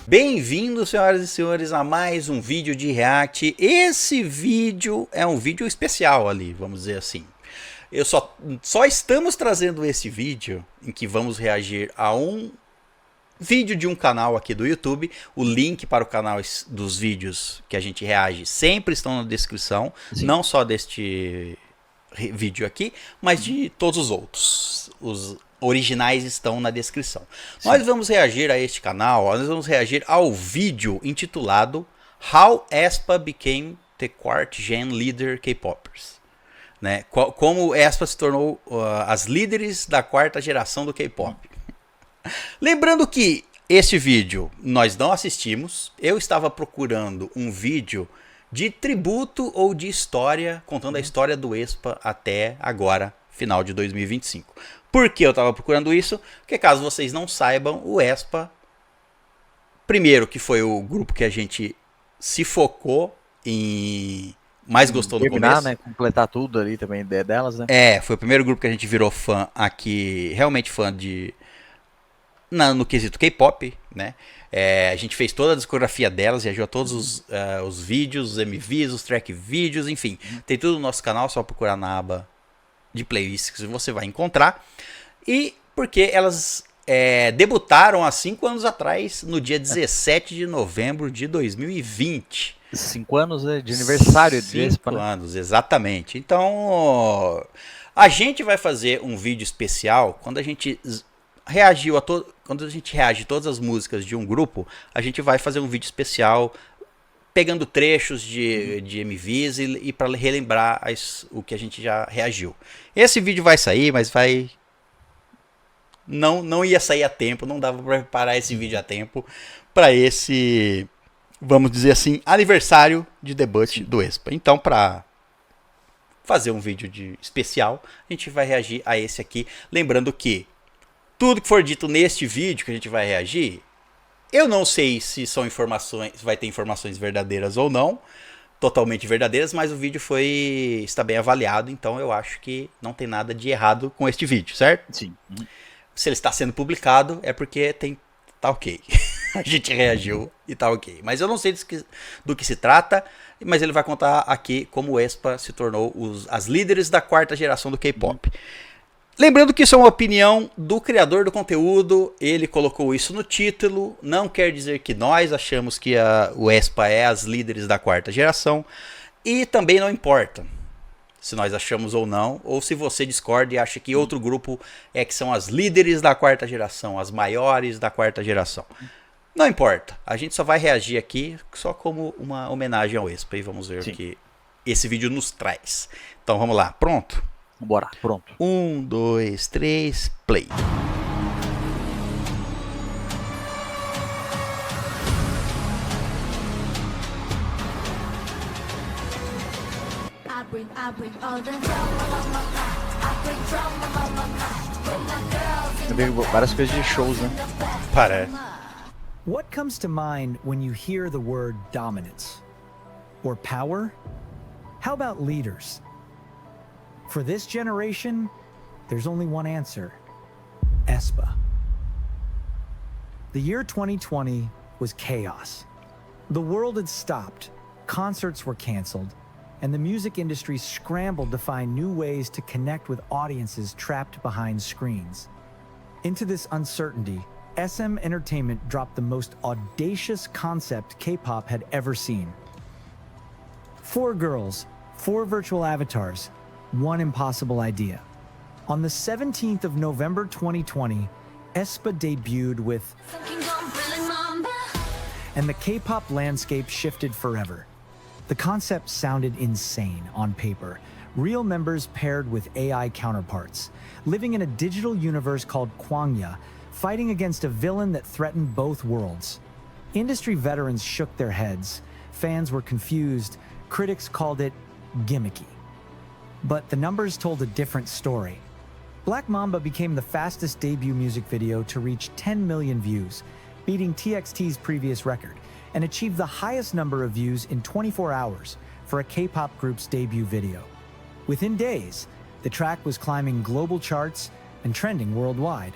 Bem-vindos, senhoras e senhores, a mais um vídeo de React. Esse vídeo é um vídeo especial ali, vamos dizer assim. Eu só estamos trazendo esse vídeo em que vamos reagir a um vídeo de um canal aqui do YouTube. O link para o canal dos vídeos que a gente reage sempre estão na descrição. Sim. Não só deste vídeo aqui, mas de todos os outros. Os originais estão na descrição. Sim. Nós vamos reagir a este canal, nós vamos reagir ao vídeo intitulado How aespa Became the Quartet Gen Leader K-Popers. Né? Como aespa se tornou as líderes da quarta geração do K-Pop. Lembrando que este vídeo nós não assistimos, eu estava procurando um vídeo de tributo ou de história, contando a história do aespa até agora, final de 2025. Por que eu estava procurando isso? Porque caso vocês não saibam, o aespa, primeiro que foi o grupo que a gente se focou em... mais gostou no começo. Né? Completar tudo ali também delas, né? Foi o primeiro grupo que a gente virou fã aqui, realmente fã de... no quesito K-pop, né? A gente fez toda a discografia delas, reagiu a todos os vídeos, os MVs, os track vídeos, enfim. Tem tudo no nosso canal, só procurar na aba de playlists que você vai encontrar. E porque elas debutaram há 5 anos atrás, no dia 17 de novembro de 2020. 5 anos de aniversário de aespa, 5 anos, exatamente. Então, a gente vai fazer um vídeo especial quando a gente quando a gente reage a todas as músicas de um grupo, a gente vai fazer um vídeo especial pegando trechos de MVs e para relembrar o que a gente já reagiu. Esse vídeo vai sair, mas não ia sair a tempo, não dava para preparar esse vídeo a tempo para esse, vamos dizer assim, aniversário de debut do aespa. Então, para fazer um vídeo especial, a gente vai reagir a esse aqui, lembrando que tudo que for dito neste vídeo que a gente vai reagir, eu não sei se são informações, vai ter informações verdadeiras ou não, totalmente verdadeiras, mas o vídeo está bem avaliado, então eu acho que não tem nada de errado com este vídeo, certo? Sim. Se ele está sendo publicado, é porque tá ok. A gente reagiu e tá ok. Mas eu não sei do que se trata, mas ele vai contar aqui como o aespa se tornou as líderes da quarta geração do K-pop. Lembrando que isso é uma opinião do criador do conteúdo, ele colocou isso no título, não quer dizer que nós achamos que o aespa é as líderes da quarta geração, e também não importa se nós achamos ou não, ou se você discorda e acha que outro grupo que são as líderes da quarta geração, as maiores da quarta geração. Não importa, a gente só vai reagir aqui só como uma homenagem ao aespa e vamos ver o que esse vídeo nos traz. Então vamos lá, pronto? Bora, pronto. 1, 2, 3, play. Várias coisas de shows, né? Parece. What comes to mind when you hear the word dominance? Or power? How about leaders? For this generation, there's only one answer: aespa. The year 2020 was chaos. The world had stopped, concerts were canceled, and the music industry scrambled to find new ways to connect with audiences trapped behind screens. Into this uncertainty, SM Entertainment dropped the most audacious concept K-pop had ever seen. 4 girls, 4 virtual avatars, one impossible idea. On the 17th of November 2020, aespa debuted with and the K-pop landscape shifted forever. The concept sounded insane on paper. Real members paired with AI counterparts, living in a digital universe called Kwangya, fighting against a villain that threatened both worlds. Industry veterans shook their heads, fans were confused, critics called it gimmicky. But the numbers told a different story. Black Mamba became the fastest debut music video to reach 10 million views, beating TXT's previous record, and achieved the highest number of views in 24 hours for a K-pop group's debut video. Within days, the track was climbing global charts and trending worldwide.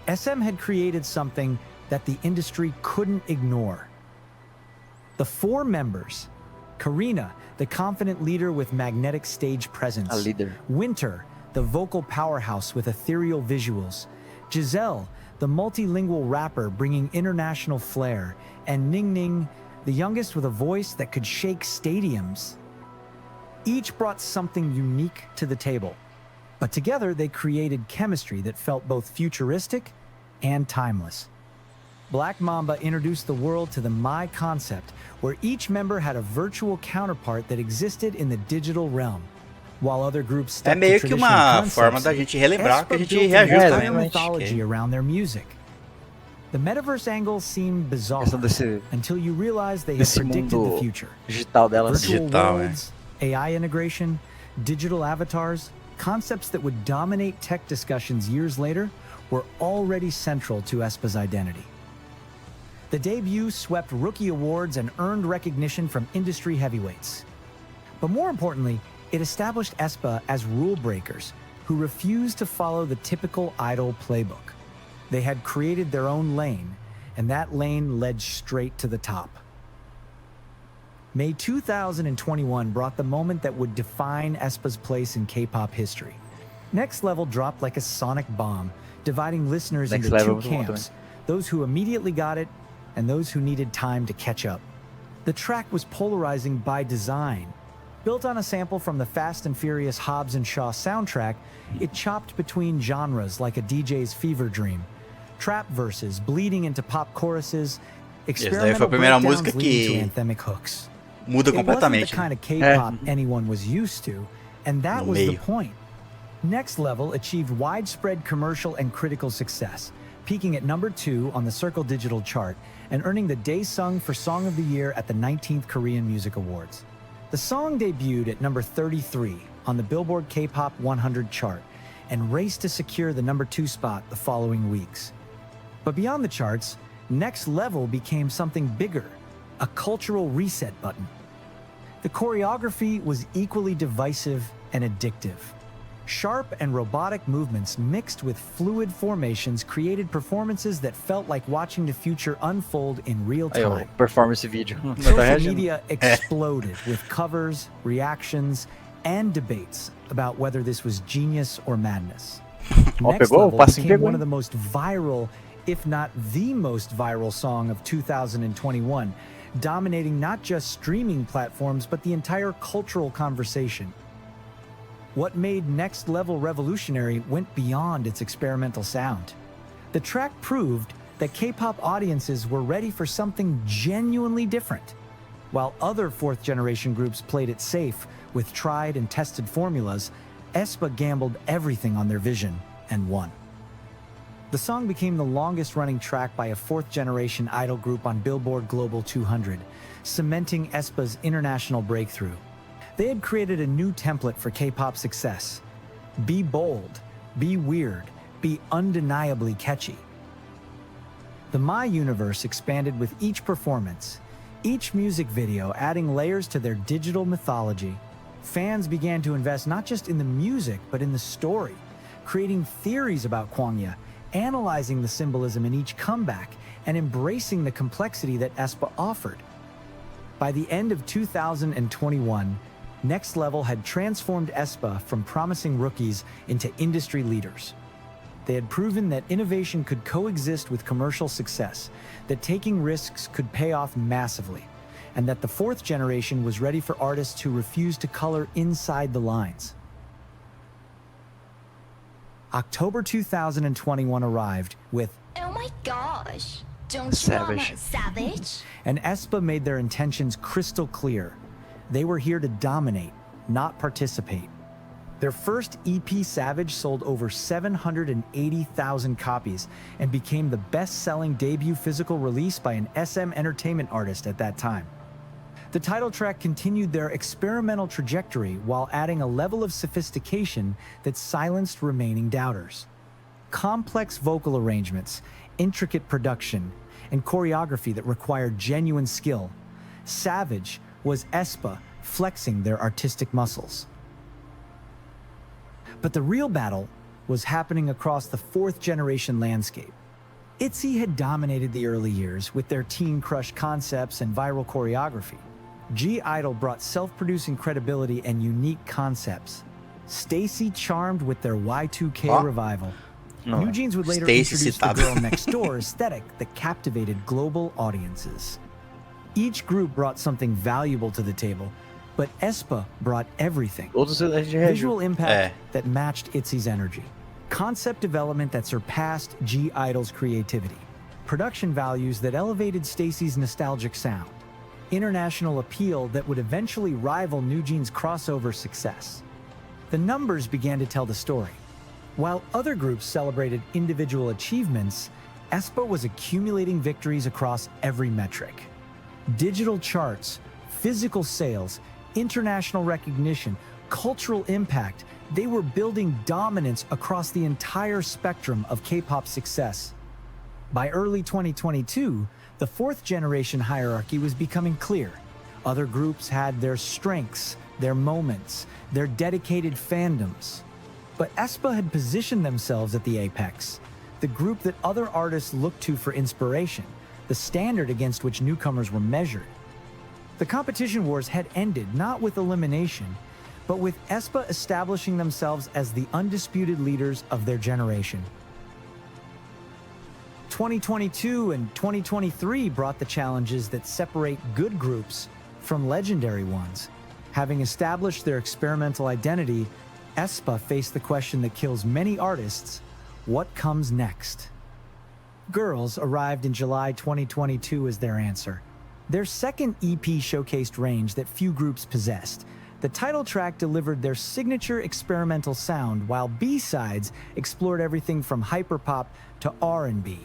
SM had created something that the industry couldn't ignore. The four members, Karina, the confident leader with magnetic stage presence. A leader. Winter, the vocal powerhouse with ethereal visuals. Giselle, the multilingual rapper bringing international flair. And Ning Ning, the youngest with a voice that could shake stadiums. Each brought something unique to the table, but together they created chemistry that felt both futuristic and timeless. Black Mamba introduced the world to the My concept, where each member had a virtual counterpart that existed in the digital realm. While other groups É stuck to meio que traditional uma forma concepts, da gente relembrar que a Aespa gente built reagiu an É, entire também. mythology around their music. The metaverse angle seemed bizarre Questão desse until you realized they had desse predicted the mundo future. digital delas. Virtual Digital, worlds, AI integration, digital avatars, concepts that would dominate tech discussions years later were already central to Aespa's identity. The debut swept rookie awards and earned recognition from industry heavyweights. But more importantly, it established Aespa as rule breakers who refused to follow the typical idol playbook. They had created their own lane, and that lane led straight to the top. May 2021 brought the moment that would define Aespa's place in K-pop history. Next Level dropped like a sonic bomb, dividing listeners Next into Level two was one camps, those who immediately got it and those who needed time to catch up. The track was polarizing by design. Built on a sample from the Fast and Furious Hobbs and Shaw soundtrack, it chopped between genres like a DJ's fever dream. Trap verses bleeding into pop choruses, daí foi a experimental primeira breakdowns música leading que to anthemic hooks. muda It wasn't the completamente. kind of K-pop anyone was used to, and that No was the meio. point. Next Level achieved widespread commercial and critical success, peaking at number 2 on the Circle Digital chart and earning the Daesung for Song of the Year at the 19th Korean Music Awards. The song debuted at number 33 on the Billboard K-pop 100 chart and raced to secure the number 2 spot the following weeks. But beyond the charts, Next Level became something bigger, a cultural reset button. The choreography was equally divisive and addictive. Sharp and robotic movements mixed with fluid formations created performances that felt like watching the future unfold in real Aí, ó, time. performance vídeo. Social media exploded with covers, reactions, and debates about whether this was genius or madness. Ó, Next pegou? O Level passinho became pegou, one hein? of the most viral, if not the most viral song of 2021, dominating not just streaming platforms, but the entire cultural conversation. What made Next Level revolutionary went beyond its experimental sound. The track proved that K-pop audiences were ready for something genuinely different. While other fourth-generation groups played it safe with tried and tested formulas, Aespa gambled everything on their vision and won. The song became the longest-running track by a fourth-generation idol group on Billboard Global 200, cementing Aespa's international breakthrough. They had created a new template for K-pop success. Be bold, be weird, be undeniably catchy. The My universe expanded with each performance, each music video adding layers to their digital mythology. Fans began to invest not just in the music, but in the story, creating theories about Kwangya, analyzing the symbolism in each comeback, and embracing the complexity that Aespa offered. By the end of 2021, Next Level had transformed Aespa from promising rookies into industry leaders. They had proven that innovation could coexist with commercial success, that taking risks could pay off massively, and that the fourth generation was ready for artists who refused to color inside the lines. October 2021 arrived with Oh my gosh. Don't you Savage. want savage? and Aespa made their intentions crystal clear. They were here to dominate, not participate. Their first EP, Savage, sold over 780,000 copies and became the best-selling debut physical release by an SM Entertainment artist at that time. The title track continued their experimental trajectory while adding a level of sophistication that silenced remaining doubters. Complex vocal arrangements, intricate production, and choreography that required genuine skill. Savage was Aespa flexing their artistic muscles. But the real battle was happening across the fourth generation landscape. ITZY had dominated the early years with their teen crush concepts and viral choreography. G-Idol brought self-producing credibility and unique concepts. Stacy charmed with their Y2K revival. New Jeans would later Stacy introduce the citado. girl next door aesthetic that captivated global audiences. Each group brought something valuable to the table, but aespa brought everything. Todos eles de Visual impact É. that matched ITZY's energy. Concept development that surpassed G-Idol's creativity. Production values that elevated Stacy's nostalgic sound. International appeal that would eventually rival New Jeans' crossover success. The numbers began to tell the story. While other groups celebrated individual achievements, aespa was accumulating victories across every metric. Digital charts, physical sales, international recognition, cultural impact, they were building dominance across the entire spectrum of K-pop success. By early 2022, the fourth generation hierarchy was becoming clear. Other groups had their strengths, their moments, their dedicated fandoms. But aespa had positioned themselves at the apex, the group that other artists looked to for inspiration, the standard against which newcomers were measured. The competition wars had ended not with elimination, but with aespa establishing themselves as the undisputed leaders of their generation. 2022 and 2023 brought the challenges that separate good groups from legendary ones. Having established their experimental identity, aespa faced the question that kills many artists: what comes next? Girls arrived in July 2022 as their answer. Their second EP showcased range that few groups possessed. The title track delivered their signature experimental sound, while B-sides explored everything from hyperpop to R&B.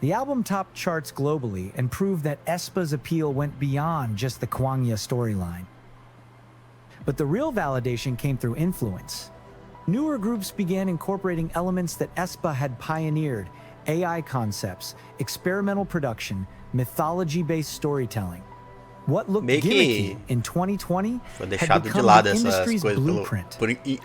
The album topped charts globally and proved that aespa's appeal went beyond just the Kwangya storyline. But the real validation came through influence. Newer groups began incorporating elements that aespa had pioneered: AI concepts, experimental production, mythology-based storytelling. What looked Meio que gimmicky in 2020 Foi had deixado de become lado the essas industry's coisas blueprint.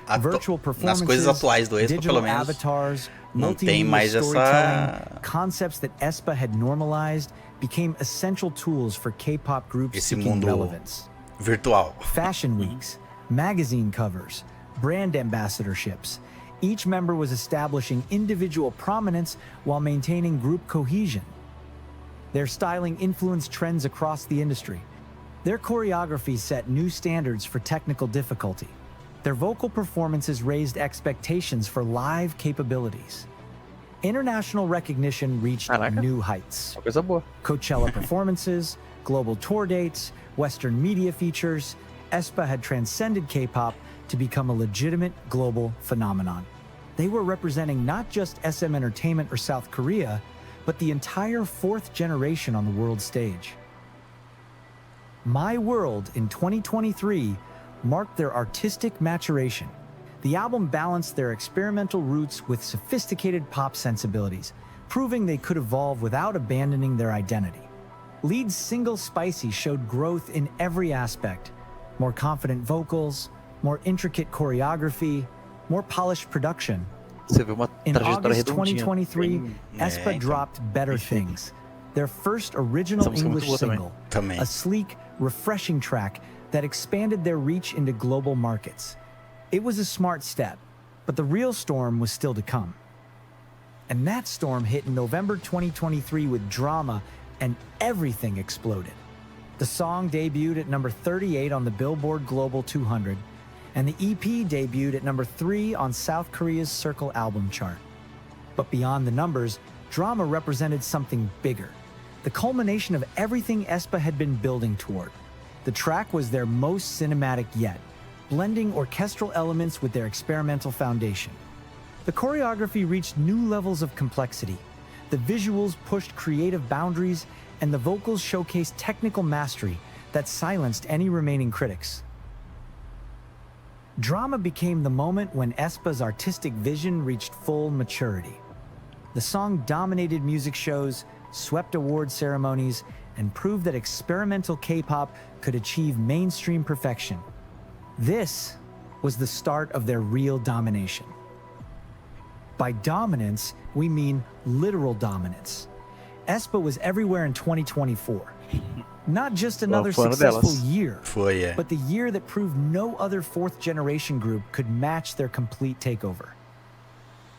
nas Virtual coisas performances, atuais do Expo, digital pelo menos, avatars, não tem multimedia mais storytelling, essa concepts that aespa had normalized became essential tools for K-pop groups esse seeking mundo relevance. virtual. Fashion weeks, magazine covers, brand ambassadorships. Each member was establishing individual prominence while maintaining group cohesion. Their styling influenced trends across the industry. Their choreography set new standards for technical difficulty. Their vocal performances raised expectations for live capabilities. International recognition reached Caraca. new heights. Uma coisa boa. Coachella performances, global tour dates, Western media features, aespa had transcended K-pop to become a legitimate global phenomenon. They were representing not just SM Entertainment or South Korea, but the entire fourth generation on the world stage. My World in 2023 marked their artistic maturation. The album balanced their experimental roots with sophisticated pop sensibilities, proving they could evolve without abandoning their identity. Lead single Spicy showed growth in every aspect: more confident vocals, more intricate choreography, more polished production. Você vê uma In trajetória August redondinha. 2023, Bem- aespa então. dropped Better Things, their first original Essa música é muito English boa também. single, Também. a sleek, refreshing track that expanded their reach into global markets. It was a smart step, but the real storm was still to come. And that storm hit in November 2023 with Drama, and everything exploded. The song debuted at number 38 on the Billboard Global 200, and the EP debuted at number 3 on South Korea's Circle album chart. But beyond the numbers, Drama represented something bigger, the culmination of everything aespa had been building toward. The track was their most cinematic yet, blending orchestral elements with their experimental foundation. The choreography reached new levels of complexity. The visuals pushed creative boundaries, and the vocals showcased technical mastery that silenced any remaining critics. Drama became the moment when aespa's artistic vision reached full maturity. The song dominated music shows, swept award ceremonies, and proved that experimental K-pop could achieve mainstream perfection. This was the start of their real domination. By dominance, we mean literal dominance. aespa was everywhere in 2024. Not just another foi ano successful delas. year, Foi, é. but the year that proved no other fourth generation group could match their complete takeover.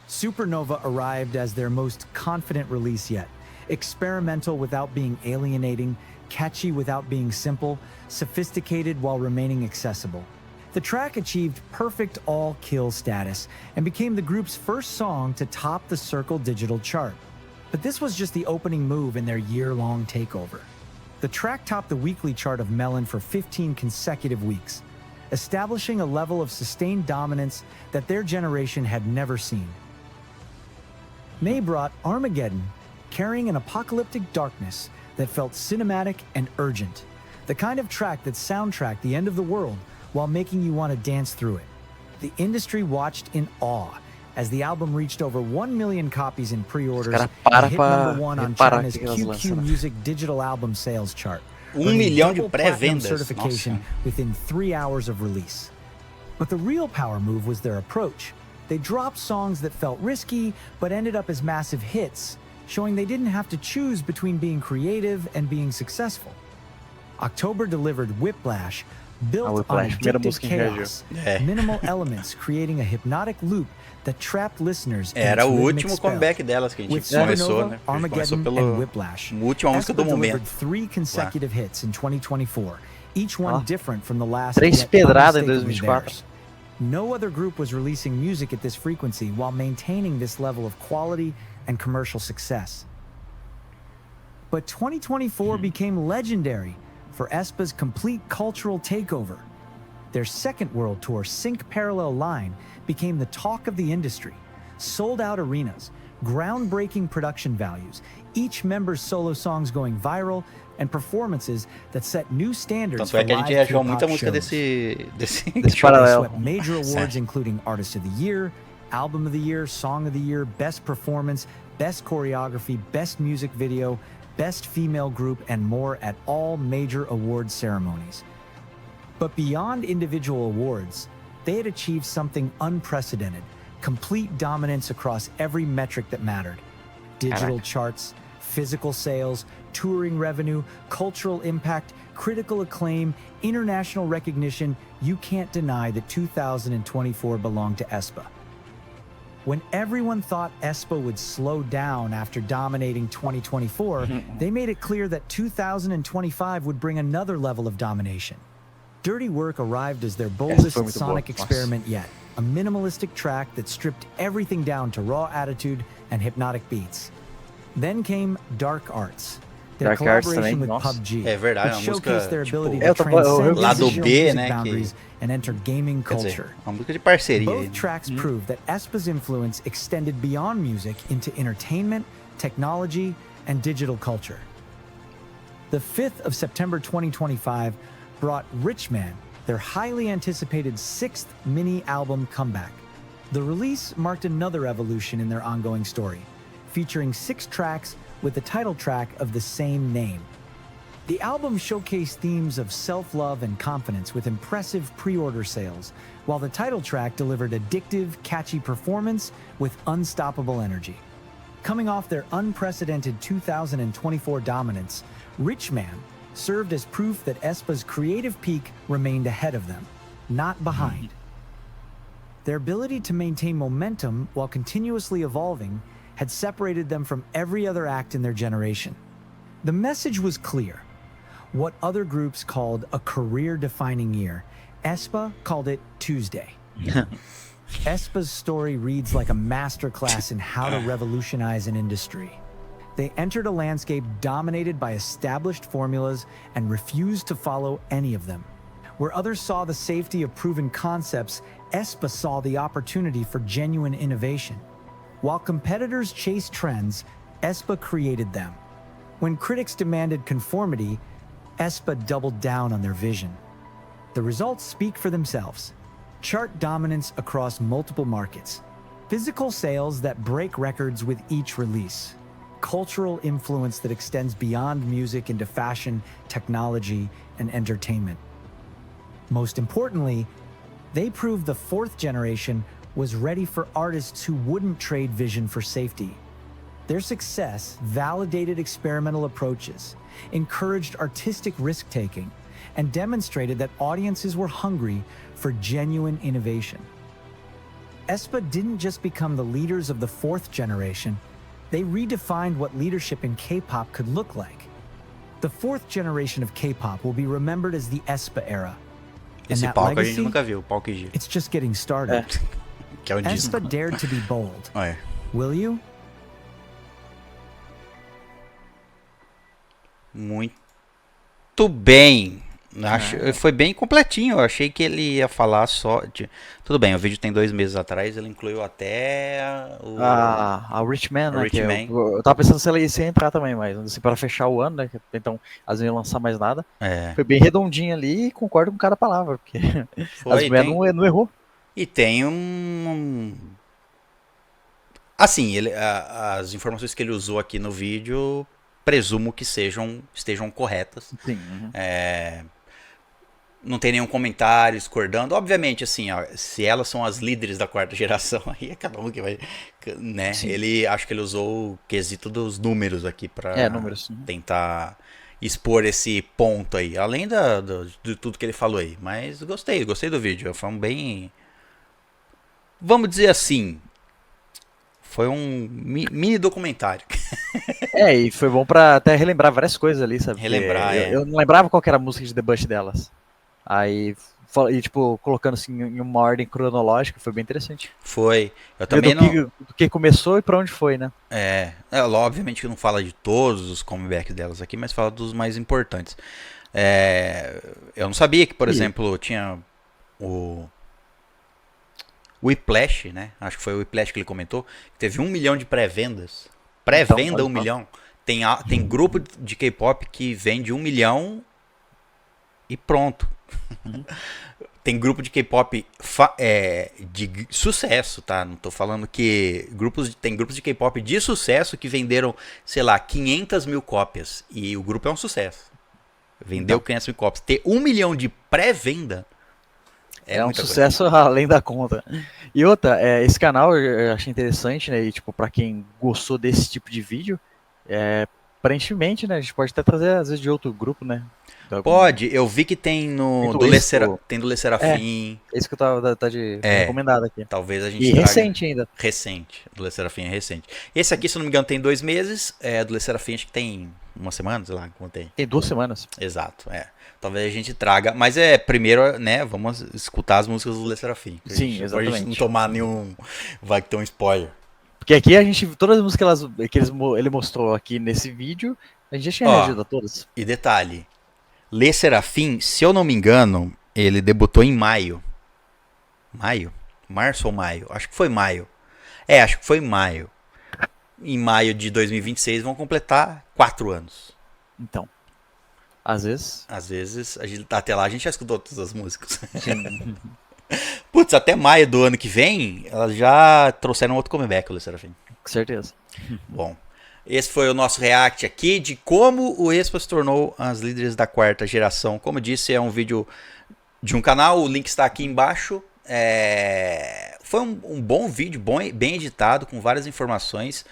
Supernova arrived as their most confident release yet. Experimental without being alienating, catchy without being simple, sophisticated while remaining accessible. The track achieved perfect all-kill status and became the group's first song to top the Circle Digital chart. But this was just the opening move in their year-long takeover. The track topped the weekly chart of Melon for 15 consecutive weeks, establishing a level of sustained dominance that their generation had never seen. May brought Armageddon, carrying an apocalyptic darkness that felt cinematic and urgent, the kind of track that soundtracked the end of the world while making you want to dance through it. The industry watched in awe as the album reached over 1 million copies in pre-orders Os and cara hit para #1 on reparar China's o que elas QQ lançam, né? Music digital album sales chart. 1 milhão de double platinum pré-vendas. certification Nossa. within 3 hours of release. But the real power move was their approach. They dropped songs that felt risky, but ended up as massive hits, showing they didn't have to choose between being creative and being successful. October delivered Whiplash, built on Whiplash, primeira addictive música em reagir. chaos, É. minimal elements creating a hypnotic loop that trapped listeners in Era its o rhythmic último spell. comeback delas que a gente With começou, Supernova, né? A gente começou Armageddon, pelo and Whiplash. última música do aespa delivered momento. 3 consecutive hits in 2024, each one Ó. different from the last. Três yet pedradas em unmistakably 2024. theirs. No other group was releasing music at this frequency while maintaining this level of quality and commercial success. But 2024 became legendary for aespa's complete cultural takeover. Their second world tour, Sync Parallel Line, became the talk of the industry. Sold out arenas, groundbreaking production values, each member's solo songs going viral, and performances that set new standards Tanto é for que a gente live reagiu a K-pop muita música shows. desse Desse show. They paralelo. swept major awards Certo. including Artist of the Year, Album of the Year, Song of the Year, Best Performance, Best Choreography, Best Music Video, Best Female Group, and more at all major award ceremonies. But beyond individual awards, they had achieved something unprecedented, complete dominance across every metric that mattered. Digital Caraca. charts, physical sales, touring revenue, cultural impact, critical acclaim, international recognition. You can't deny that 2024 belonged to aespa. When everyone thought aespa would slow down after dominating 2024, they made it clear that 2025 would bring another level of domination. Dirty Work arrived as their boldest foi muito sonic boa. experiment yet, a minimalistic track that stripped everything down to raw attitude and hypnotic beats. Then came Dark Arts, their Dark Arts collaboration também, with nossa. PUBG, É verdade, which é uma música, showcased their tipo, ability eu to tô- transcend Lado traditional B, music né, que- boundaries and enter gaming Quer dizer, culture. uma música de parceria. Both né? tracks prove that aespa's influence extended beyond music into entertainment, technology, and digital culture. The 5th of September 2025 brought Rich Man, their highly anticipated 6th mini album comeback. The release marked another evolution in their ongoing story, featuring 6 tracks with the title track of the same name. The album showcased themes of self-love and confidence with impressive pre-order sales, while the title track delivered addictive, catchy performance with unstoppable energy. Coming off their unprecedented 2024 dominance, Rich Man served as proof that aespa's creative peak remained ahead of them, not behind. Their ability to maintain momentum while continuously evolving had separated them from every other act in their generation. The message was clear. What other groups called a career-defining year, aespa called it Tuesday. aespa's story reads like a masterclass in how to revolutionize an industry. They entered a landscape dominated by established formulas and refused to follow any of them. Where others saw the safety of proven concepts, aespa saw the opportunity for genuine innovation. While competitors chased trends, aespa created them. When critics demanded conformity, aespa doubled down on their vision. The results speak for themselves. Chart dominance across multiple markets. Physical sales that break records with each release. Cultural influence that extends beyond music into fashion, technology, and entertainment. Most importantly, they proved the 4th generation was ready for artists who wouldn't trade vision for safety. Their success validated experimental approaches, encouraged artistic risk-taking, and demonstrated that audiences were hungry for genuine innovation. aespa didn't just become the leaders of the fourth generation, they redefined what leadership in K-pop could look like. The fourth generation of K-pop will be remembered as the aespa era. And Esse that palco a gente legacy, nunca viu, o palco que gira. it's just getting started. Que é o disco. aespa dared to be bold. É. Will you? Muito bem. Foi bem completinho. Eu achei que ele ia falar só. Tudo bem, o vídeo tem 2 meses atrás. Ele incluiu até A Rich Man, A né? Rich que Man. eu tava pensando se ela ia entrar também, mas assim, para fechar o ano, né? Então, às vezes não ia lançar mais nada. É. Foi bem redondinho ali e concordo com cada palavra, porque Foi, as mulheres não errou. E tem assim, as informações que ele usou aqui no vídeo, presumo que estejam corretas. Sim. Não tem nenhum comentário discordando. Obviamente, assim, ó, se elas são as líderes da quarta geração, aí é cada um que vai, né? Acho que ele usou o quesito dos números aqui para números. tentar expor esse ponto aí, além de tudo que ele falou aí. Mas gostei do vídeo. Foi um bem, vamos dizer assim, foi um mini documentário. E foi bom pra até relembrar várias coisas ali, sabe? Relembrar, eu não lembrava qual que era a música de debut delas. Aí, tipo, colocando assim em uma ordem cronológica, foi bem interessante. Foi. Eu também do que começou e pra onde foi, né? Obviamente que não fala de todos os comebacks delas aqui, mas fala dos mais importantes. Eu não sabia que, por exemplo, tinha o Whiplash, né? Acho que foi o Whiplash que ele comentou, que teve 1 milhão de pré-vendas. Pré-venda, Então, 1 milhão. Tem grupo de K-pop que vende 1 milhão e pronto. Tem grupo de K-pop de sucesso, tá? Não tô falando que tem grupos de K-pop de sucesso que venderam, sei lá, 500 mil cópias. E o grupo é um sucesso. Vendeu 500 mil cópias. Ter 1 milhão de pré-venda é um sucesso além da conta. E outra, esse canal eu achei interessante, né? E tipo, pra quem gostou desse tipo de vídeo, aparentemente, né? A gente pode até trazer às vezes de outro grupo, né? Pode, eu vi que tem do Le Serafim. Esse que eu tava recomendado aqui. Talvez a gente traga. Recente ainda. Recente, do Le Serafim é recente. Esse aqui, se não me engano, tem 2 meses. Do Le Serafim acho que tem 1 semana, sei lá, contei. Tem 2 semanas. Exato, Talvez a gente traga, mas primeiro, né, vamos escutar as músicas do Le Serafim. Sim, exatamente. Pra gente não tomar nenhum, vai ter um spoiler. Porque aqui todas as músicas que ele mostrou aqui nesse vídeo, a gente já tinha reagido a todas. E detalhe, Le Serafim, se eu não me engano, ele debutou em maio. Maio? Março ou maio? Acho que foi maio. Acho que foi maio. Em maio de 2026 vão completar 4 anos. Então, às vezes, até lá a gente já escutou todas as músicas. Sim. Putz, até maio do ano que vem, elas já trouxeram outro comeback, Le Serafim. Com certeza. Bom, esse foi o nosso react aqui de como o aespa se tornou as líderes da quarta geração. Como eu disse, é um vídeo de um canal, o link está aqui embaixo. Foi um bom vídeo, bem editado, com várias informações.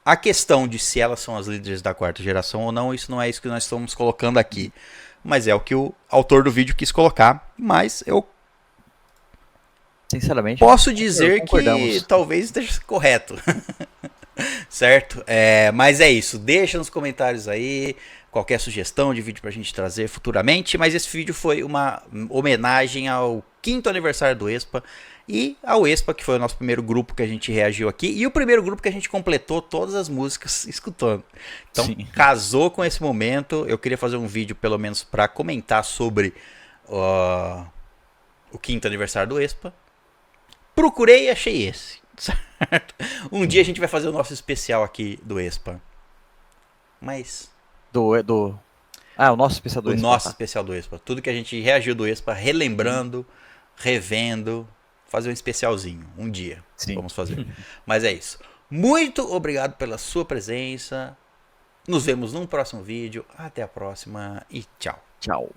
A questão de se elas são as líderes da quarta geração ou não, isso não é isso que nós estamos colocando aqui. Mas é o que o autor do vídeo quis colocar. Mas eu sinceramente posso dizer que talvez esteja correto. Certo? Mas é isso. Deixa nos comentários aí qualquer sugestão de vídeo pra gente trazer futuramente. Mas esse vídeo foi uma homenagem ao 5º aniversário do aespa e ao aespa, que foi o nosso primeiro grupo que a gente reagiu aqui. E o primeiro grupo que a gente completou todas as músicas escutando. Então, sim, casou com esse momento. Eu queria fazer um vídeo, pelo menos, pra comentar sobre o 5º aniversário do aespa. Procurei e achei esse. Certo? Um dia a gente vai fazer o nosso especial aqui do aespa. Mas... o nosso especial do aespa. O nosso especial do aespa. Tudo que a gente reagiu do aespa, relembrando, revendo, fazer um especialzinho. Um dia. Sim. Vamos fazer. Mas é isso. Muito obrigado pela sua presença. Nos vemos num próximo vídeo. Até a próxima e tchau. Tchau.